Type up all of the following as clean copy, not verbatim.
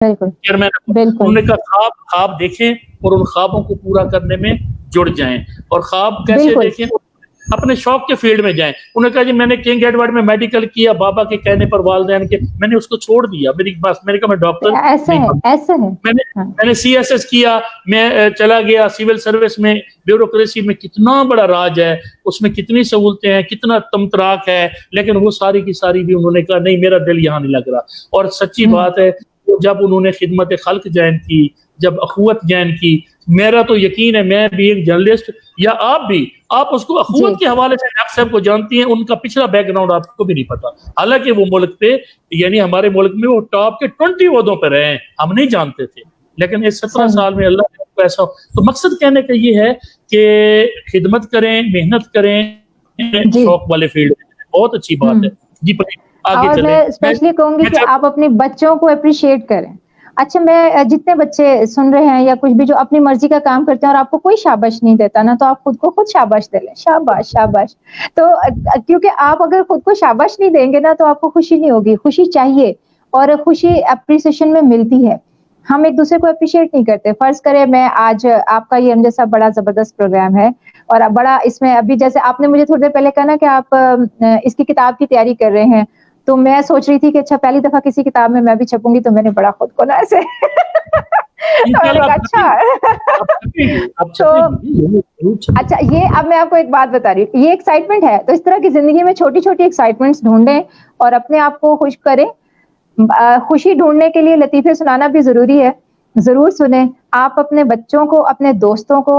बिल्कुल, चेयरमैन बिल्कुल। उन्होंने कहा ख्वाब ख्वाब देखें और उन ख्वाबों को पूरा करने में जुड़ जाएँ और ख्वाब कैसे बिल्कुल। देखें? अपने शौक के फील्ड में जाएँ। उन्होंने कहा जी मैंने किंग एडवर्ड में मेडिकल किया, बाबा के कहने पर वालिदैन के मैंने उसको छोड़ दिया। मेरी बस मैंने कहा मैं डॉक्टर ऐसा नहीं है, बनूँगा। ऐसा है। मैंने हाँ। मैंने सीएसएस किया, मैं चला गया सिविल सर्विस में, ब्यूरोक्रेसी में कितना बड़ा राज है, उसमें कितनी सहूलतें हैं, कितना तमतराक है, लेकिन वो सारी की सारी भी उन्होंने कहा नहीं मेरा दिल यहाँ नहीं लग रहा। और सच्ची हुँ। बात है, जब उन्होंने खिदमत खल्क जॉइन की, जब अख़ुवत जॉइन की, मेरा तो यकीन है मैं भी एक जर्नलिस्ट या आप भी, आप उसको अख़ुवत जी। के हवाले से डॉक्टर साहब को जानती हैं, उनका पिछला बैकग्राउंड आपको भी नहीं पता। हालाँकि वो मुल्क पे यानी हमारे मुल्क में वो टॉप के 20 ओहदों पे रहे हैं, हम नहीं जानते थे। लेकिन इस 17 सही। साल में अल्लाह ने उनको ऐसा तो मकसद कहने का ये है कि खिदमत करें, मेहनत करें, जी। शौक वाले फील्ड में, बहुत अच्छी बात है। हुँ। जी बताइए, आगे और चलें। मैं स्पेशली कहूँगी मैं कि चाह आप अपने बच्चों को एप्रिशिएट करें। अच्छा मैं जितने बच्चे सुन रहे हैं या कुछ भी जो अपनी मर्ज़ी का काम करते हैं और आपको कोई शाबाश नहीं देता ना, तो आप खुद को खुद शाबाश दे लें, शाबाश, शाबाश। तो क्योंकि आप अगर खुद को शाबाश नहीं देंगे ना, तो आपको खुशी नहीं होगी, खुशी चाहिए और खुशी एप्रिसिएशन में मिलती है। हम एक-दूसरे को एप्रिशिएट नहीं करते। फ़र्ज़ करें मैं आज आपका ये जैसा बड़ा ज़बरदस्त प्रोग्राम है और बड़ा इसमें अभी जैसे आपने मुझे थोड़ी देर पहले कहा ना कि आप इसकी किताब की तैयारी कर रहे हैं, तो मैं सोच रही थी कि अच्छा पहली दफ़ा किसी किताब में मैं भी छपूँगी तो मैंने बड़ा खुद को ना ऐसे तो मैंने इंशाल्लाह कहा आप अच्छा आप छपेंगी आप तो छपेंगी, ज़रूर अच्छा छपेंगी। ये अब मैं आपको एक बात बता रही हूँ, ये एक्साइटमेंट है, तो इस तरह की ज़िंदगी में छोटी-छोटी एक्साइटमेंट्स ढूँढें और अपने आप को खुश करें। खुशी ढूँढने के लिए लतीफ़े सुनाना भी ज़रूरी है, ज़रूर सुनें। आप अपने बच्चों को, अपने दोस्तों को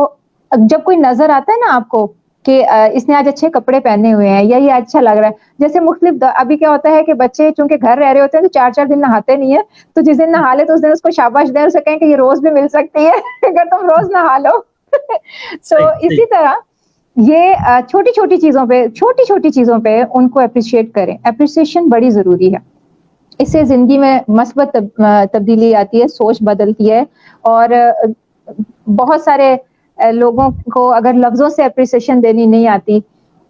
जब कोई नज़र आता है ना आपको कि इसने आज अच्छे कपड़े पहने हुए हैं या ये अच्छा लग रहा है, जैसे मुख्तलिफ अभी क्या होता है कि बच्चे चूँकि घर रह रहे होते हैं तो 4-4 दिन नहाते नहीं है, तो जिस दिन नहा ले तो उस दिन उसको शाबाश दें, उसे कहें कि ये रोज़ भी मिल सकती है अगर तुम रोज़ नहा लो। सही, तो सही। इसी तरह ये छोटी-छोटी चीज़ों पे उनको एप्रिशिएट करें, एप्रिसिएशन बड़ी ज़रूरी है। इससे ज़िंदगी में मस्बत तब्दीली आती है, सोच बदलती है और बहुत सारे लोगों को अगर लफ्ज़ों से एप्रिसिएशन देनी नहीं आती,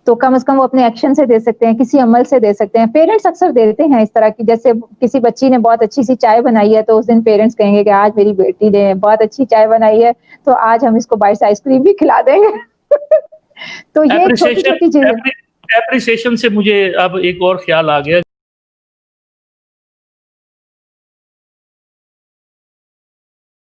तो कम से कम वो अपने एक्शन से दे सकते हैं, किसी अमल से दे सकते हैं। पेरेंट्स अक्सर देते हैं इस तरह की जैसे किसी बच्ची ने बहुत अच्छी-सी चाय बनाई है, तो उस दिन पेरेंट्स कहेंगे कि आज मेरी बेटी ने बहुत अच्छी चाय बनाई है, तो आज हम इसको बाइट से आइसक्रीम भी खिला देंगे। तो ये एप्रिसिएशन छोटी-छोटी चीज़ें एप्रिसिएशन से मुझे अब एक और ख़्याल आ गया